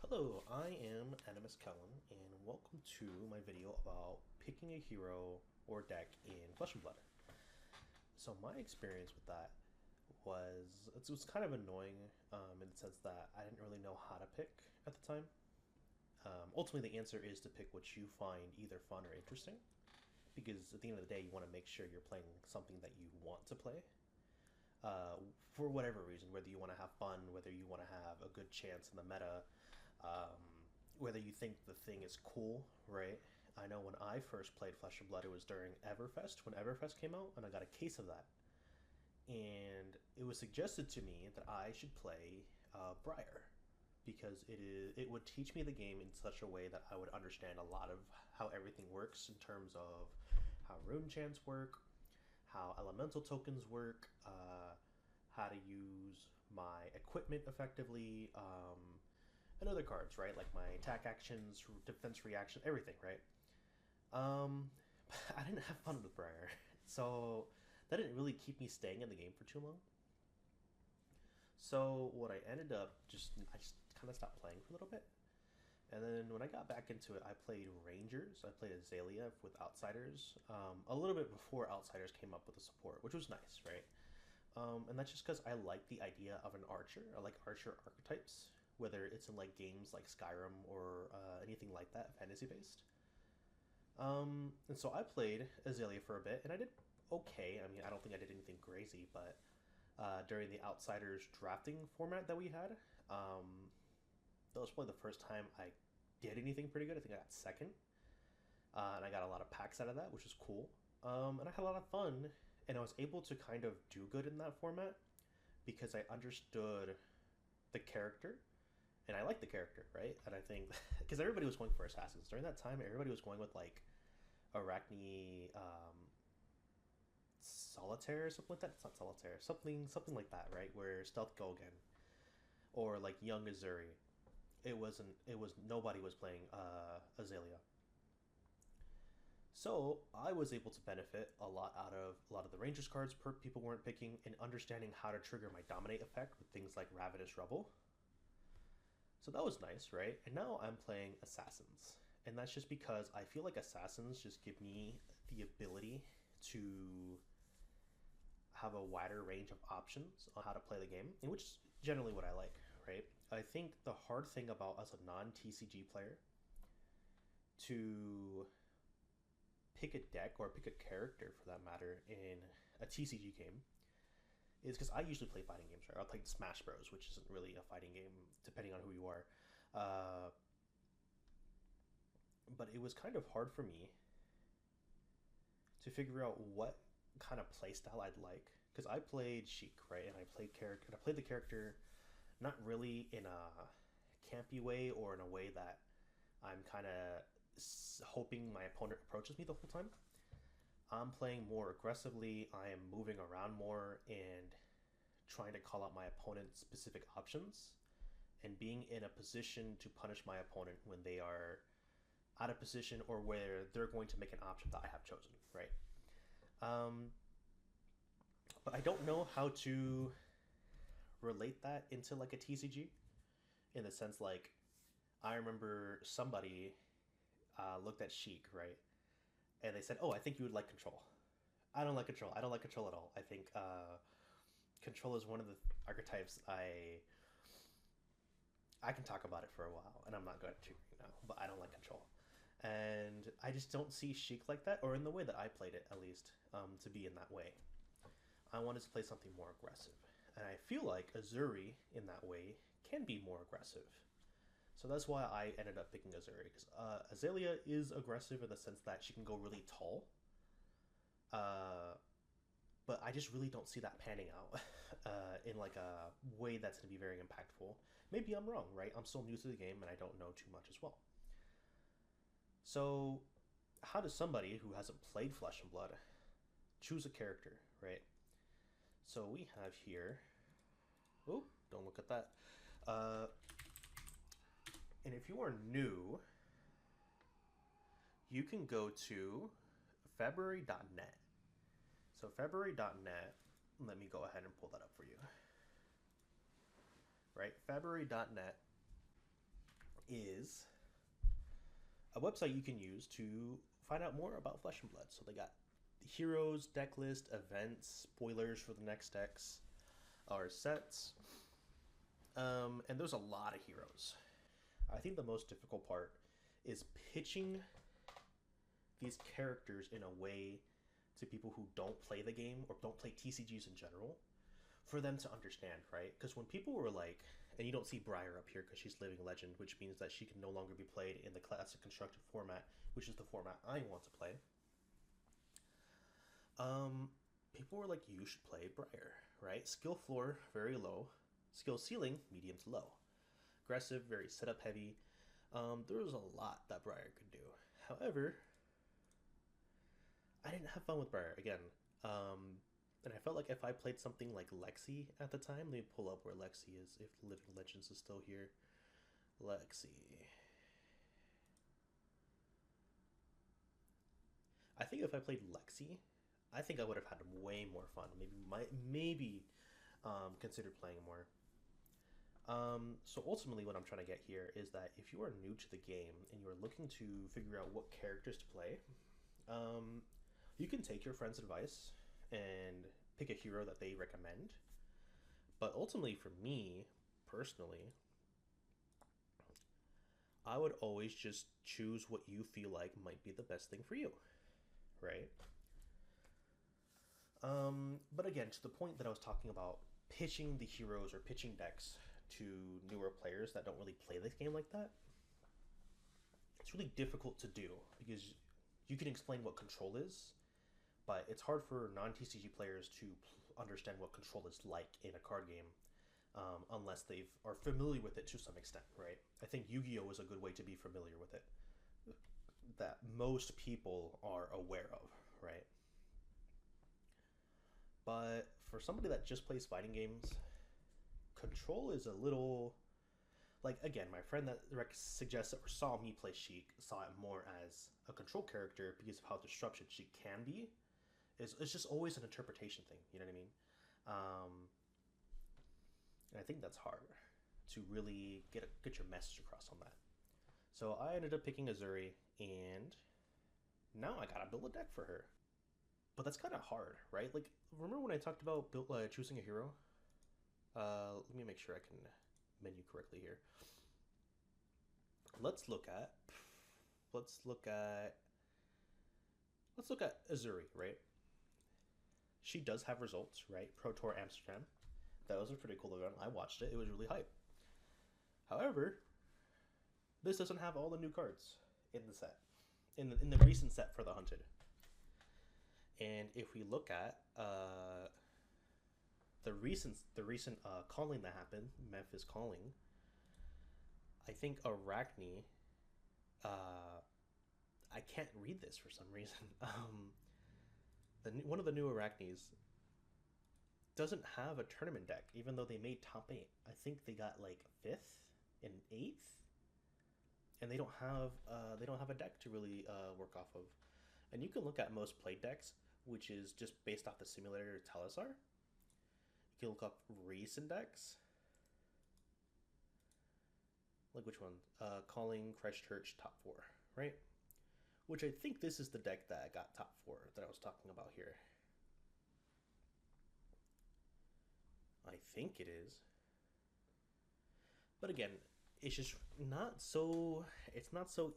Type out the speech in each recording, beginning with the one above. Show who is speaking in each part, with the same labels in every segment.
Speaker 1: Hello, I am Animus Kellen, and welcome to my video about picking a hero or deck in Flesh and Blood. So my experience with that was kind of annoying in the sense that I didn't really know how to pick at the time. Ultimately, the answer is to pick what you find either fun or interesting, because at the end of the day, you want to make sure you're playing something that you want to play. For whatever reason, whether you want to have fun, whether you want to have a good chance in the meta, whether you think the thing is cool, right? I know when I first played Flesh and Blood, it was during Everfest, when Everfest came out, and I got a case of that. And it was suggested to me that I should play Briar because it would teach me the game in such a way that I would understand a lot of how everything works in terms of how rune chants work, how elemental tokens work, how to use my equipment effectively, and other cards, right? Like my attack actions, defense reaction, everything, right? Um, I didn't have fun with Briar, so that didn't really keep me staying in the game for too long. So what I ended up I just kind of stopped playing for a little bit, and then when I got back into it, I played Rangers. I played Azalea with Outsiders, a little bit before Outsiders came up with the support, which was nice, right? And that's just because I like the idea of an archer. I like archer archetypes, whether it's in like games like Skyrim or anything like that, fantasy based. And so I played Azalea for a bit, and I did okay. I mean, I don't think I did anything crazy, but during the Outsiders drafting format that we had, that was probably the first time I did anything pretty good. I think I got second, and I got a lot of packs out of that, which was cool. And I had a lot of fun, and I was able to kind of do good in that format because I understood the character, and I liked the character, right? And I think because everybody was going for assassins during that time, everybody was going with like Arachne, Solitaire or something like that. It's not Solitaire, something like that, right? Where Stealth Gogan or like Young Azuri. It wasn't. It was nobody was playing Azalea. So I was able to benefit a lot out of a lot of the Rangers cards people weren't picking, and understanding how to trigger my dominate effect with things like Ravenous Rebel. So that was nice, right? And now I'm playing Assassins. And that's just because I feel like Assassins just give me the ability to have a wider range of options on how to play the game, and which is generally what I like, right? I think the hard thing about as a non TCG player to pick a deck or pick a character for that matter in a TCG game is because I usually play fighting games, right? I'll play Smash Bros, which isn't really a fighting game depending on who you are. Uh, but it was kind of hard for me to figure out what kind of playstyle I'd like because I played Sheik, right? And I played character, and I played the character not really in a campy way or in a way that I'm kind of hoping my opponent approaches me the whole time. I'm playing more aggressively. I am moving around more and trying to call out my opponent's specific options and being in a position to punish my opponent when they are out of position or where they're going to make an option that I have chosen, right? Um, but I don't know how to relate that into like a TCG in the sense like I remember somebody looked at Sheik, right? And they said, "Oh, I think you would like control." I don't like control. I don't like control at all. I think control is one of the archetypes I can talk about it for a while, and I'm not going to right now. But I don't like control, and I just don't see Sheik like that, or in the way that I played it at least, to be in that way. I wanted to play something more aggressive, and I feel like Azuri in that way can be more aggressive. So that's why I ended up picking Azuri because Azalea is aggressive in the sense that she can go really tall, uh, but I just really don't see that panning out in like a way that's going to be very impactful. Maybe I'm wrong, right? I'm still new to the game and I don't know too much as well. So, how does somebody who hasn't played Flesh and Blood choose a character, right? So we have here. Oh, don't look at that. Uh, and if you are new, you can go to February.net. So February.net, let me go ahead and pull that up for you. Right? February.net is a website you can use to find out more about Flesh and Blood. So they got heroes, deck list, events, spoilers for the next decks or sets. And there's a lot of heroes. I think the most difficult part is pitching these characters in a way to people who don't play the game or don't play TCGs in general, for them to understand, right? Because when people were like, and you don't see Briar up here because she's Living Legend, which means that she can no longer be played in the classic constructed format, which is the format I want to play. People were like, you should play Briar, right? Skill floor, very low. Skill ceiling, medium to low. Aggressive, very setup heavy. There was a lot that Briar could do. However, I didn't have fun with Briar again. And I felt like if I played something like Lexi at the time, let me pull up where Lexi is, if Living Legends is still here. Lexi. I think if I played Lexi, I think I would have had way more fun. Maybe consider playing more. So ultimately what I'm trying to get here is that if you are new to the game and you're looking to figure out what characters to play, you can take your friend's advice and pick a hero that they recommend. But ultimately for me, personally, I would always just choose what you feel like might be the best thing for you, right? But again, to the point that I was talking about, pitching the heroes or pitching decks to newer players that don't really play this game like that, it's really difficult to do because you can explain what control is, but it's hard for non-TCG players to understand what control is like in a card game unless they are familiar with it to some extent, right? I think Yu-Gi-Oh! Is a good way to be familiar with it, that most people are aware of, right? But for somebody that just plays fighting games, control is a little... Like, again, my friend that suggested or saw me play Sheik saw it more as a control character because of how disruptive Sheik can be. It's just always an interpretation thing, you know what I mean? And I think that's hard to really get your message across on that. So I ended up picking Azuri, and now I gotta build a deck for her. But that's kind of hard, right? Like, remember when I talked about choosing a hero? Let me make sure I can menu correctly here. Let's look at Azuri, right? She does have results, right? Pro Tour Amsterdam. That was a pretty cool event. I watched it. It was really hype. However, this doesn't have all the new cards in the set, in the recent set for the Hunted. And if we look at the recent calling that happened, Memphis calling, I think Arachne, I can't read this for some reason. One of the new Arachnes doesn't have a tournament deck, even though they made top 8. I think they got like 5th and 8th, and they don't have a deck to really work off of. And you can look at most played decks, which is just based off the simulator Telstar. You can look up recent decks. Like which one? Calling, Christchurch, top 4, right? Which I think this is the deck that got top 4 that I was talking about here. I think it is. But again, it's just not so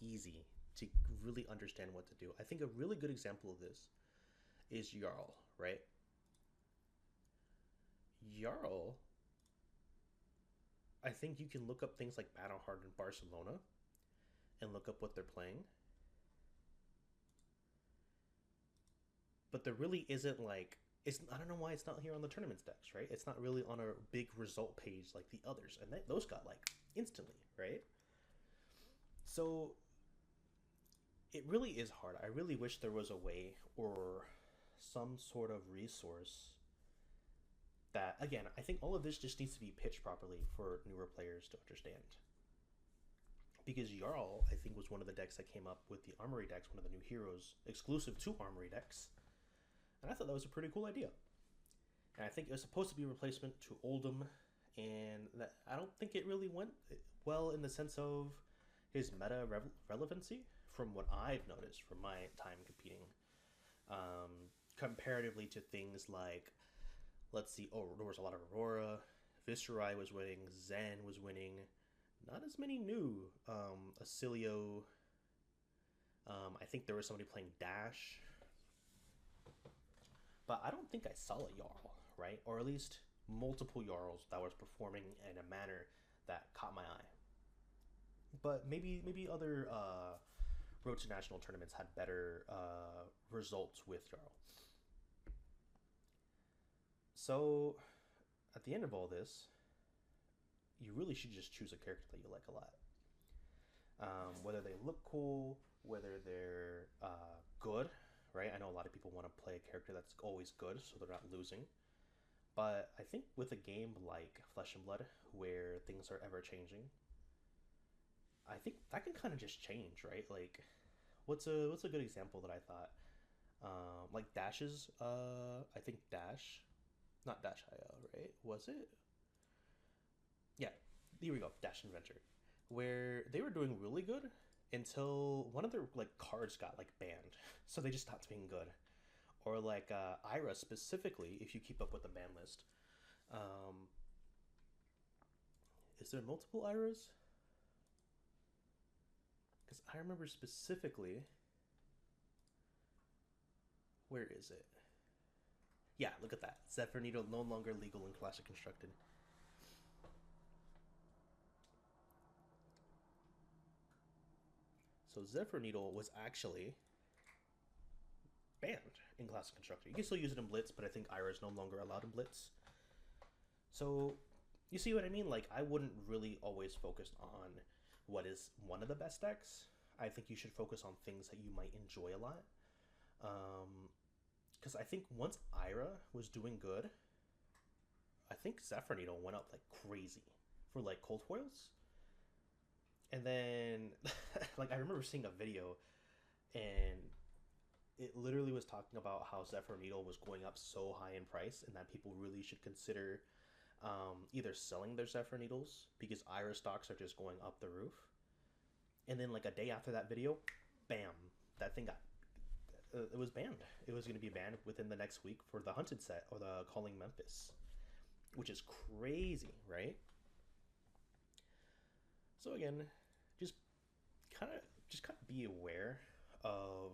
Speaker 1: easy to really understand what to do. I think a really good example of this is Jarl, right? Jarl, I think you can look up things like Battle Hardened Barcelona and look up what they're playing. But there really isn't like... I don't know why it's not here on the tournaments decks, right? It's not really on a big result page like the others. And those got like instantly, right? So it really is hard. I really wish there was a way or some sort of resource that, again, I think all of this just needs to be pitched properly for newer players to understand. Because Jarl, I think, was one of the decks that came up with the Armory decks, one of the new heroes exclusive to Armory decks. And I thought that was a pretty cool idea. And I think it was supposed to be a replacement to Oldhim, and that I don't think it really went well in the sense of his relevancy from what I've noticed from my time competing, um, comparatively to things like, let's see, oh, there was a lot of Aurora, Viserai was winning, Zen was winning, not as many new. Acilio, I think there was somebody playing Dash, but I don't think I saw a Jarl, right? Or at least multiple Jarls that was performing in a manner that caught my eye. But maybe other road to national tournaments had better results with Jarl. So at the end of all this, you really should just choose a character that you like a lot. Whether they look cool, whether they're good, right? I know a lot of people want to play a character that's always good, so they're not losing. But I think with a game like Flesh and Blood, where things are ever changing, I think that can kind of just change, right? Like, what's a good example that I thought? Like Dash's, I think Dash, not Dash IO, right? Was it? Yeah, here we go, Dash Inventor, where they were doing really good until one of their like cards got like banned, so they just stopped being good. Or like Ira specifically, if you keep up with the ban list, um, is there multiple Iras? Because I remember specifically, where is it? Yeah, look at that. Zephyr Needle no longer legal in Classic Constructed. So Zephyr Needle was actually banned in Classic Constructed. You can still use it in Blitz, but I think Ira is no longer allowed in Blitz. So you see what I mean? Like, I wouldn't really always focus on what is one of the best decks. I think you should focus on things that you might enjoy a lot. Because I think once Ira was doing good, I think Zephyr Needle went up like crazy for like cold foils. And then, like, I remember seeing a video, and it literally was talking about how Zephyr Needle was going up so high in price, and that people really should consider either selling their Zephyr Needles because Ira stocks are just going up the roof. And then, like, a day after that video, bam, that thing got it was banned. It was going to be banned within the next week for the Hunted set or the Calling Memphis, which is crazy, right? So again, just kind of be aware of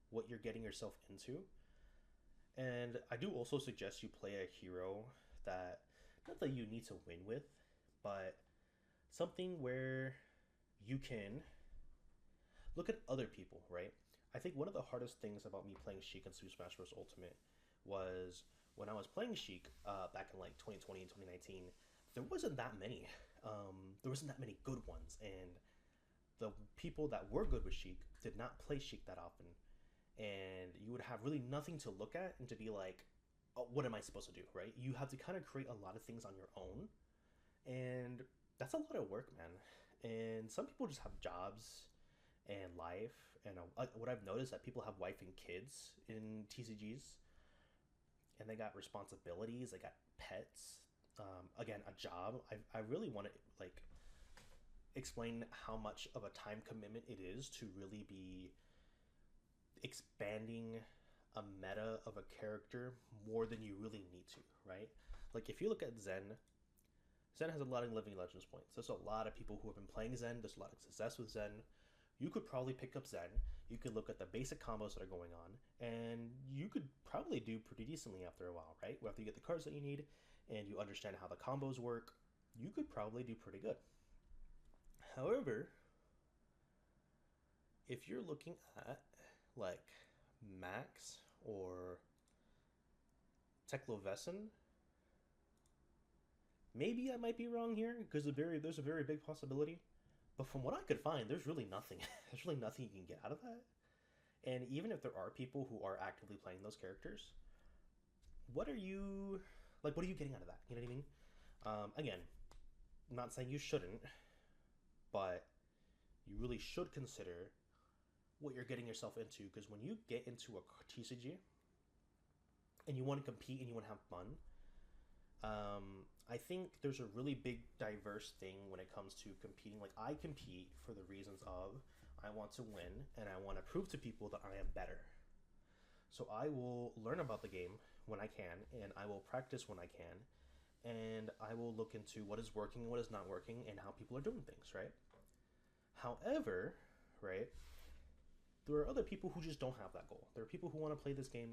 Speaker 1: what you're getting yourself into. And I do also suggest you play a hero that, not that you need to win with, but something where you can look at other people, right? I think one of the hardest things about me playing Sheik in Super Smash Bros. Ultimate was when I was playing Sheik back in like 2020 and 2019, there wasn't that many. There wasn't that many good ones, and the people that were good with Sheik did not play Sheik that often, and you would have really nothing to look at and to be like, oh, what am I supposed to do, right? You have to kind of create a lot of things on your own, and that's a lot of work, man. And some people just have jobs and life, and what I've noticed that people have wife and kids in TCGs, and they got responsibilities, they got pets, again, a job. I really want to like explain how much of a time commitment it is to really be expanding a meta of a character more than you really need to, right? Like, if you look at Zen has a lot of living legends points. There's a lot of people who have been playing Zen. There's a lot of success with Zen. You could probably pick up Zen. You could look at the basic combos that are going on, and you could probably do pretty decently after a while, right? After you get the cards that you need and you understand how the combos work, you could probably do pretty good. However, if you're looking at like Max or Teklovesen, maybe I might be wrong here because there's a very big possibility. But from what I could find, there's really nothing. There's really nothing you can get out of that. And even if there are people who are actively playing those characters, what are you like? What are you getting out of that? You know what I mean? Again, I'm not saying you shouldn't, but you really should consider what you're getting yourself into, because when you get into a TCG and you want to compete and you want to have fun, I think there's a really big diverse thing when it comes to competing. Like I compete for the reasons of I want to win and I want to prove to people that I am better. So I will learn about the game when I can and I will practice when I can and I will look into what is working and what is not working and how people are doing things, right? However, right, there are other people who just don't have that goal. There are people who want to play this game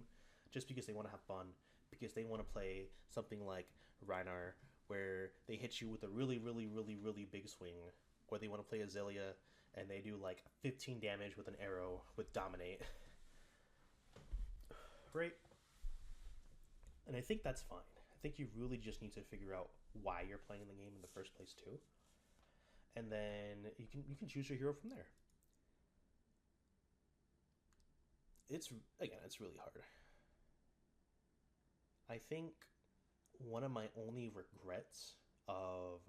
Speaker 1: just because they want to have fun, because they want to play something like Reinar, where they hit you with a really, really, really, really big swing, or they want to play Azalea and they do like 15 damage with an arrow with Dominate, right? And I think that's fine. I think you really just need to figure out why you're playing the game in the first place too, and then you can choose your hero from there. It's again, it's really hard. I think one of my only regrets of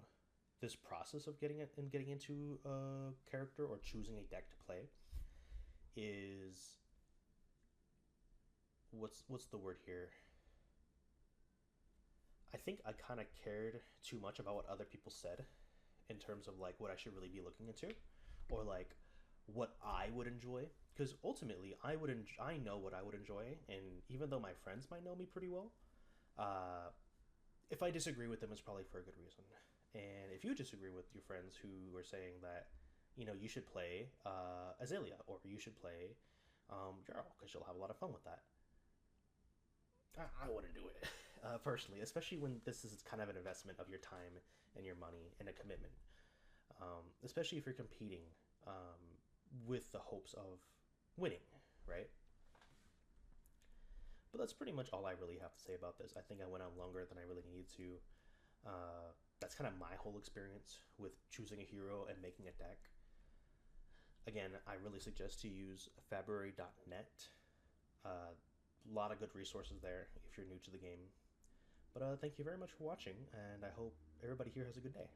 Speaker 1: this process of getting it and getting into a character or choosing a deck to play is what's the word here? I think I kind of cared too much about what other people said in terms of like what I should really be looking into or like what I would enjoy because ultimately I know what I would enjoy and even though my friends might know me pretty well, uh, if I disagree with them, it's probably for a good reason. And if you disagree with your friends who are saying that, you should play Azalea or you should play Jarl because you'll have a lot of fun with that. I wouldn't do it personally, especially when this is kind of an investment of your time and your money and a commitment. Especially if you're competing um, with the hopes of winning, right? But that's pretty much all I really have to say about this. I think I went on longer than I really needed to. That's kind of my whole experience with choosing a hero and making a deck. Again, I really suggest to use February.net. A lot of good resources there if you're new to the game. But thank you very much for watching, and I hope everybody here has a good day.